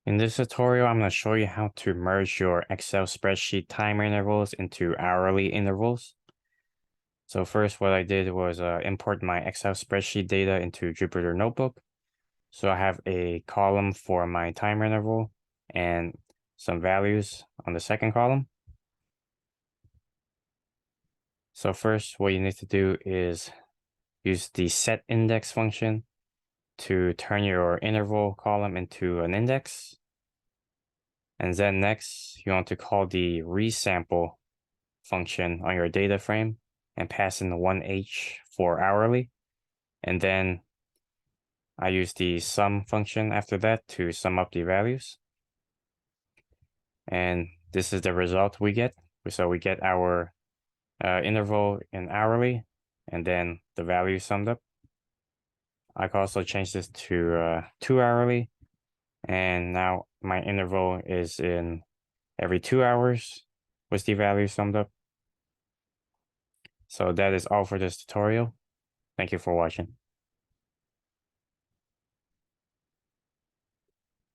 In this tutorial, I'm going to show you how to merge your Excel spreadsheet timer intervals into hourly intervals. So first, what I did was import my Excel spreadsheet data into Jupyter Notebook. So I have a column for my timer interval and some values on the second column. So first, what you need to do is use the set index function to turn your interval column into an index. And then next, you want to call the resample function on your data frame and pass in the 1H for hourly. And then I use the sum function after that to sum up the values. And this is the result we get. So we get our interval in hourly and then the value summed up. I can also change this to 2 hourly. And now my interval is in every 2 hours with the value summed up. So that is all for this tutorial. Thank you for watching.